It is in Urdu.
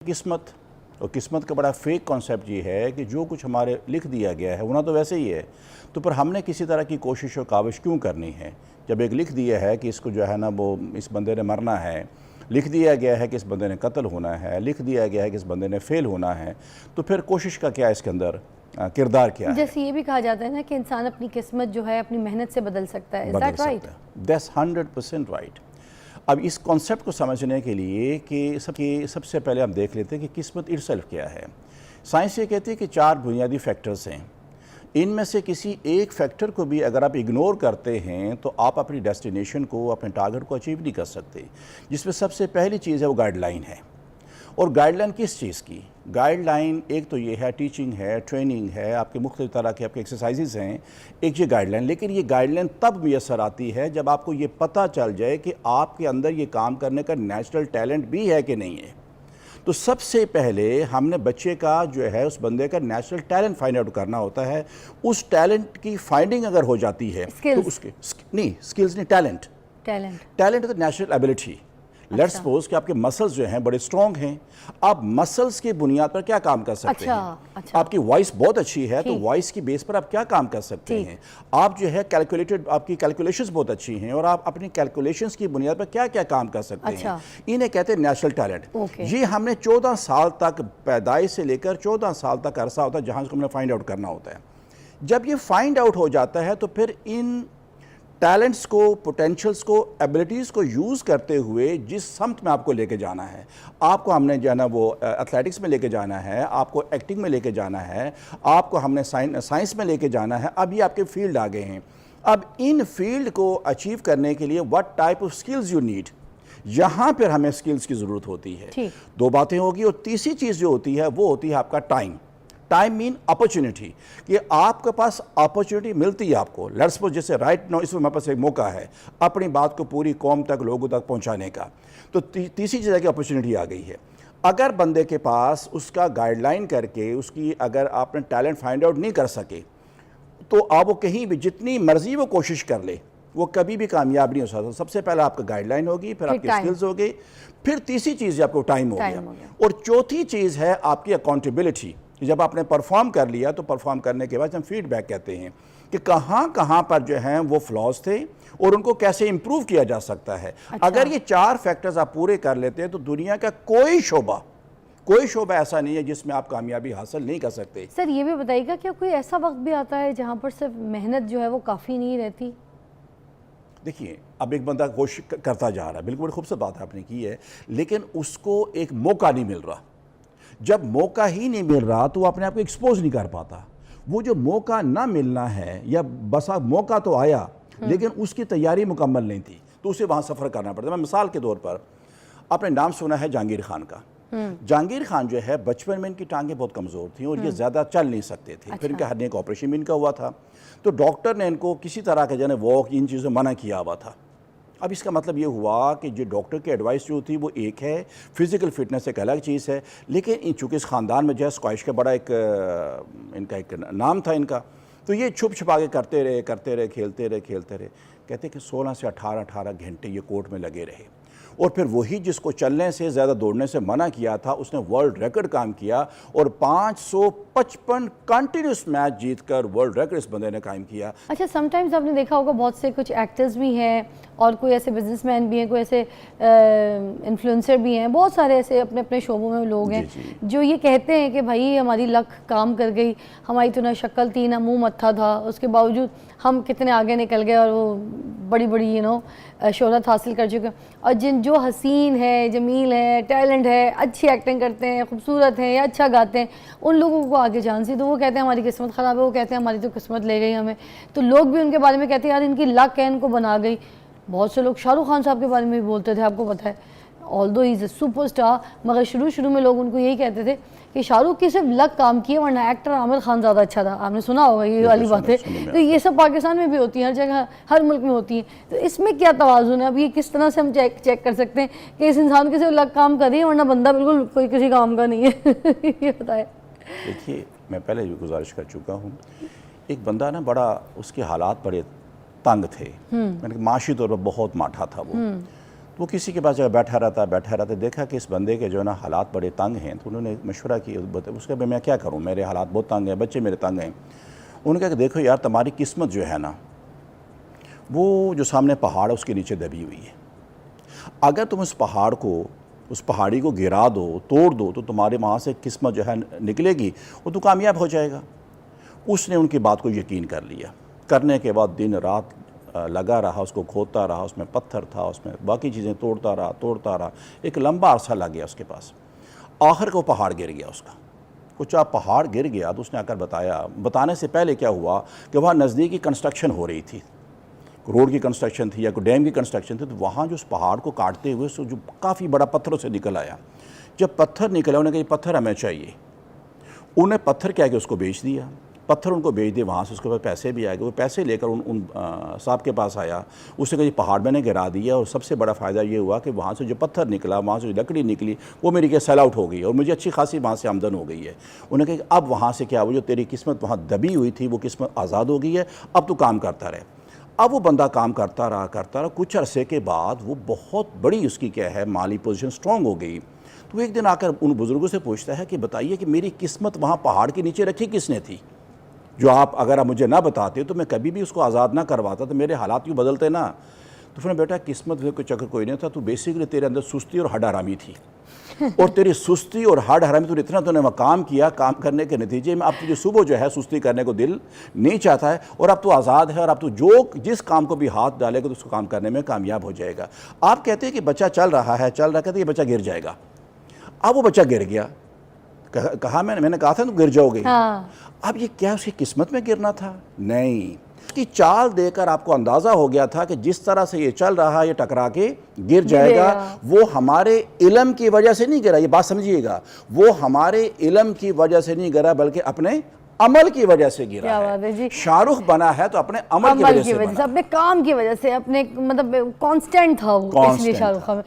قسمت اور قسمت کا بڑا فیک کانسیپٹ یہ ہے کہ جو کچھ ہمارے لکھ دیا گیا ہے ہونا تو ویسے ہی ہے، تو پھر ہم نے کسی طرح کی کوشش و کاوش کیوں کرنی ہے؟ جب ایک لکھ دیا ہے کہ اس کو جو ہے نا وہ اس بندے نے مرنا ہے، لکھ دیا گیا ہے کہ اس بندے نے قتل ہونا ہے، لکھ دیا گیا ہے کہ اس بندے نے فیل ہونا ہے، تو پھر کوشش کا کیا اس کے اندر کردار کیا ہے؟ جیسے یہ بھی کہا جاتا ہے نا کہ انسان اپنی قسمت جو ہے اپنی محنت سے بدل سکتا ہے. بدل سکتا ہے. That's 100% right. اب اس کانسیپٹ کو سمجھنے کے لیے کہ سب سے پہلے ہم دیکھ لیتے ہیں کہ قسمت اٹسیلف کیا ہے. سائنس یہ کہتی ہے کہ 4 بنیادی فیکٹرز ہیں. ان میں سے کسی ایک فیکٹر کو بھی اگر آپ اگنور کرتے ہیں تو آپ اپنی ڈیسٹینیشن کو، اپنے ٹارگٹ کو اچیو نہیں کر سکتے. جس میں سب سے پہلی چیز ہے وہ گائیڈ لائن ہے. اور گائیڈ لائن کس چیز کی؟ گائیڈ لائن ایک تو یہ ہے ٹیچنگ ہے، ٹریننگ ہے، آپ کے مختلف طرح کے آپ کے ایکسرسائزز ہیں، ایک یہ گائیڈ لائن. لیکن یہ گائیڈ لائن تب میسر آتی ہے جب آپ کو یہ پتہ چل جائے کہ آپ کے اندر یہ کام کرنے کا نیچرل ٹیلنٹ بھی ہے کہ نہیں ہے. تو سب سے پہلے ہم نے بچے کا جو ہے اس بندے کا نیچرل ٹیلنٹ فائنڈ آؤٹ کرنا ہوتا ہے. اس ٹیلنٹ کی فائنڈنگ اگر ہو جاتی ہے تو اس کے نہیں سکلز نہیں ٹیلنٹ تو نیچرل ایبلٹی. لیٹس سپوز کہ آپ کے مسلز جو ہیں بڑے سٹرونگ ہیں، آپ مسلز کی بنیاد پر کیا کام کر سکتے ہیں؟ آپ کی وائس بہت اچھی ہے تو وائس کی بیس پر آپ کیا کام کر سکتے ہیں؟ آپ جو ہے آپ کی کیلکولیشنز بہت اچھی ہیں اور آپ اپنی کیلکولیشنز کی بنیاد پر کیا کیا کام کر سکتے ہیں؟ انہیں کہتے ہیں نیچرل ٹیلنٹ. یہ ہم نے 14 سال تک، پیدائش سے لے کر 14 سال تک عرصہ ہوتا ہے جہاں سے ہم نے فائنڈ آؤٹ کرنا ہوتا ہے. جب یہ فائنڈ آؤٹ ہو جاتا ہے تو پھر ان ٹیلنٹس کو، پوٹینشلز کو، ایبلٹیز کو یوز کرتے ہوئے جس سمت میں آپ کو لے کے جانا ہے، آپ کو ہم نے جو ہے نا وہ ایتھلیٹکس میں لے کے جانا ہے، آپ کو ایکٹنگ میں لے کے جانا ہے، آپ کو ہم نے سائنس میں لے کے جانا ہے. اب یہ آپ کے فیلڈ آ گئے ہیں. اب ان فیلڈ کو اچیو کرنے کے لیے what type of skills you need، یہاں پھر ہمیں سکلز کی ضرورت ہوتی ہے. 2 باتیں ہوگی. اور تیسری چیز جو ہوتی ہے وہ ہوتی ہے آپ کا ٹائم. ٹائم مین اپرچونٹی، کہ آپ کے پاس اپرچونٹی ملتی ہے آپ کو. لیٹس سپوز جیسے رائٹ نو اس میں ہمارے پاس ایک موقع ہے اپنی بات کو پوری قوم تک، لوگوں تک پہنچانے کا. تو تیسری چیز ہے کہ اپرچونٹی آ گئی ہے. اگر بندے کے پاس اس کا گائیڈ لائن کر کے اس کی اگر آپ نے ٹیلنٹ فائنڈ آؤٹ نہیں کر سکے تو آپ وہ کہیں بھی جتنی مرضی وہ کوشش کر لے وہ کبھی بھی کامیاب نہیں ہو سکتا. سب سے پہلے آپ کا گائیڈ لائن ہوگی، پھر آپ کی سکلز ہوگی، پھر تیسری چیز آپ کو ٹائم ہو گیا، اور چوتھی چیز ہے آپ کی اکاؤنٹیبلٹی. جب آپ نے پرفارم کر لیا تو پرفارم کرنے کے بعد ہم فیڈ بیک کہتے ہیں کہ کہاں پر جو ہیں وہ فلاز تھے اور ان کو کیسے امپروو کیا جا سکتا ہے. اگر یہ 4 فیکٹرز آپ پورے کر لیتے ہیں تو دنیا کا کوئی شعبہ ایسا نہیں ہے جس میں آپ کامیابی حاصل نہیں کر سکتے. سر یہ بھی بتائیے گا کیا کوئی ایسا وقت بھی آتا ہے جہاں پر صرف محنت جو ہے وہ کافی نہیں رہتی؟ دیکھیے اب ایک بندہ کوشش کرتا جا رہا ہے، بالکل خوبصورت بات آپ نے کی ہے، لیکن اس کو ایک موقع نہیں مل رہا. جب موقع ہی نہیں مل رہا تو وہ اپنے آپ کو ایکسپوز نہیں کر پاتا. وہ جو موقع نہ ملنا ہے، یا بسا موقع تو آیا لیکن اس کی تیاری مکمل نہیں تھی تو اسے وہاں سفر کرنا پڑتا. میں مثال کے طور پر آپ نے نام سنا ہے جہانگیر خان کا. جہانگیر خان جو ہے بچپن میں ان کی ٹانگیں بہت کمزور تھیں اور یہ زیادہ چل نہیں سکتے تھے. پھر ان کا ہرنیے کا آپریشن بھی ان کا ہوا تھا تو ڈاکٹر نے ان کو کسی طرح کا جو ہے واک ان چیزوں منع کیا ہوا تھا. اب اس کا مطلب یہ ہوا کہ جو ڈاکٹر کی ایڈوائس جو تھی وہ ایک ہے، فزیکل فٹنس ایک الگ چیز ہے. لیکن چونکہ اس خاندان میں جو ہے اسکواش کا بڑا ان کا ایک نام تھا ان کا، تو یہ چھپ چھپا کے کرتے رہے، کھیلتے رہے. کہتے کہ 16 سے 18 گھنٹے یہ کورٹ میں لگے رہے. اور پھر وہی جس کو چلنے سے، زیادہ دوڑنے سے منع کیا تھا، اس نے ورلڈ ریکارڈ کام کیا اور 555 کنٹینیوس میچ جیت کر ورلڈ ریکارڈ اس بندے نے قائم کیا. اچھا، سم ٹائمز آپ نے دیکھا ہوگا بہت سے کچھ ایکٹرز بھی ہیں اور کوئی ایسے بزنس مین بھی ہیں، کوئی ایسے انفلوئنسر بھی ہیں، بہت سارے ایسے اپنے اپنے شعبوں میں لوگ ہیں جو یہ کہتے ہیں کہ بھائی ہماری لک کام کر گئی، ہماری تو نہ شکل تھی نہ منہ متھا تھا، اس کے باوجود ہم کتنے آگے نکل گئے اور وہ بڑی شہرت حاصل کر چکے. اور جو حسین ہے، جمیل ہے، ٹیلنٹ ہے، اچھی ایکٹنگ کرتے ہیں، خوبصورت ہیں یا اچھا گاتے ہیں، ان لوگوں کو آگے جان سی تو وہ کہتے ہیں ہماری قسمت خراب ہے، وہ کہتے ہیں ہماری تو قسمت لے گئی ہمیں. تو لوگ بھی ان کے بارے میں کہتے ہیں یار ان کی لک ہے، ان کو بنا گئی. بہت سے لوگ شاہ رخ خان صاحب کے بارے میں بھی بولتے تھے، آپ کو پتہ ہے، although he is a superstar، مگر شروع میں لوگ ان کو یہی کہتے تھے کہ شاہ رخ کی صرف لک کام کی ہے ورنہ ایکٹر عامر خان زیادہ اچھا تھا. آپ نے سنا ہوگا یہ والی باتیں. تو یہ سب پاکستان میں بھی ہوتی ہیں، ہر جگہ ہر ملک میں ہوتی ہیں. تو اس میں کیا توازن ہے؟ اب یہ کس طرح سے ہم چیک کر سکتے ہیں کہ اس انسان کی صرف لک کام کر رہی ہے ورنہ بندہ بالکل کوئی کسی کام کا نہیں ہے؟ یہ بتائیں. دیکھیے میں پہلے بھی گزارش کر چکا ہوں، ایک بندہ نا بڑا اس کے حالات بڑے تنگ تھے، معاشی طور پر بہت ماٹھا تھا وہ. تو وہ کسی کے پاس جگہ بیٹھا رہتا دیکھا کہ اس بندے کے جو ہے نا حالات بڑے تنگ ہیں، تو انہوں نے مشورہ کیا، اس کا میں کیا کروں، میرے حالات بہت تنگ ہیں، بچے میرے تنگ ہیں۔ انہوں نے کہا کہ دیکھو یار، تمہاری قسمت جو ہے نا وہ جو سامنے پہاڑ ہے اس کے نیچے دبی ہوئی ہے، اگر تم اس پہاڑی کو گرا دو، توڑ دو، تو تمہارے وہاں سے قسمت جو ہے نکلے گی، وہ تو کامیاب ہو جائے گا۔ اس نے ان کی بات کو یقین کر لیا، کرنے کے بعد دن رات لگا رہا، اس کو کھودتا رہا، اس میں پتھر تھا، اس میں باقی چیزیں توڑتا رہا، ایک لمبا عرصہ لگ گیا اس کے پاس۔ آخر کو پہاڑ گر گیا اس کا، کچھ پہاڑ گر گیا تو اس نے آ کر بتانے سے پہلے کیا ہوا کہ وہاں نزدیکی کنسٹرکشن ہو رہی تھی، روڈ کی کنسٹرکشن تھی یا کوئی ڈیم کی کنسٹرکشن تھی، تو وہاں جو اس پہاڑ کو کاٹتے ہوئے جو کافی بڑا پتھروں سے نکل آیا۔ جب پتھر نکلا، انہوں نے کہا یہ پتھر ہمیں چاہیے، انہیں پتھر کیا کہ اس کو بیچ دیا، پتھر ان کو بیچ دیا، وہاں سے اس کے پاس پیسے بھی آئے گئے، وہ پیسے لے کر ان صاحب کے پاس آیا، اس نے کہا یہ پہاڑ میں نے گرا دیا، اور سب سے بڑا فائدہ یہ ہوا کہ وہاں سے جو پتھر نکلا، وہاں سے جو لکڑی نکلی، وہ میری کیا سیل آؤٹ ہو گئی، اور مجھے اچھی خاصی وہاں سے آمدن ہو گئی ہے۔ انہوں نے کہا کہ اب وہاں سے کیا، وہ جو تیری قسمت وہاں دبی ہوئی تھی، وہ قسمت آزاد ہو گئی ہے، اب تو کام کرتا رہے۔ اب وہ بندہ کام کرتا رہا، کچھ عرصے کے بعد وہ بہت بڑی اس کی کیا ہے مالی پوزیشن سٹرونگ ہو گئی۔ تو وہ ایک دن آ کر ان بزرگوں سے پوچھتا ہے کہ بتائیے کہ میری قسمت وہاں پہاڑ کے نیچے رکھی کس نے تھی، جو اگر آپ مجھے نہ بتاتے تو میں کبھی بھی اس کو آزاد نہ کرواتا، تو میرے حالات کیوں بدلتے نا۔ تو پھر بیٹا قسمت کوئی چکر کوئی نہیں تھا، تو بیسیکلی تیرے اندر سستی اور ہڈ حرامی تھی، اور تیری سستی اور ہڈ حرامی تو اتنا تو نے وہ کام کیا، کام کرنے کے نتیجے میں اب تجھے صبح جو ہے سستی کرنے کو دل نہیں چاہتا ہے، اور اب تو آزاد ہے، اور اب تو جس کام کو بھی ہاتھ ڈالے گا تو اس کو کام کرنے میں کامیاب ہو جائے گا۔ آپ کہتے ہیں کہ بچہ چل رہا ہے، کہتے ہیں یہ بچہ گر جائے گا۔ اب وہ بچہ گر گیا، کہا میں نے کہا تھا تم گر جاؤ گے۔ اب یہ کیا اس کی قسمت میں گرنا تھا؟ نہیں، اس کی چال دے کر آپ کو اندازہ ہو گیا تھا کہ جس طرح سے یہ چل رہا ہے یہ ٹکرا کے گر جائے گا۔ وہ ہمارے علم کی وجہ سے نہیں گرا، یہ بات سمجھیے گا، وہ ہمارے علم کی وجہ سے نہیں گرا بلکہ اپنے عمل کی وجہ سے گرا ہے۔ شاہ رخ بنا ہے تو اپنے عمل کی وجہ سے بنا، اپنے کام کی وجہ سے، اپنے مطلب کانسٹنٹ تھا وہ، اس لیے شاہ رخ خان۔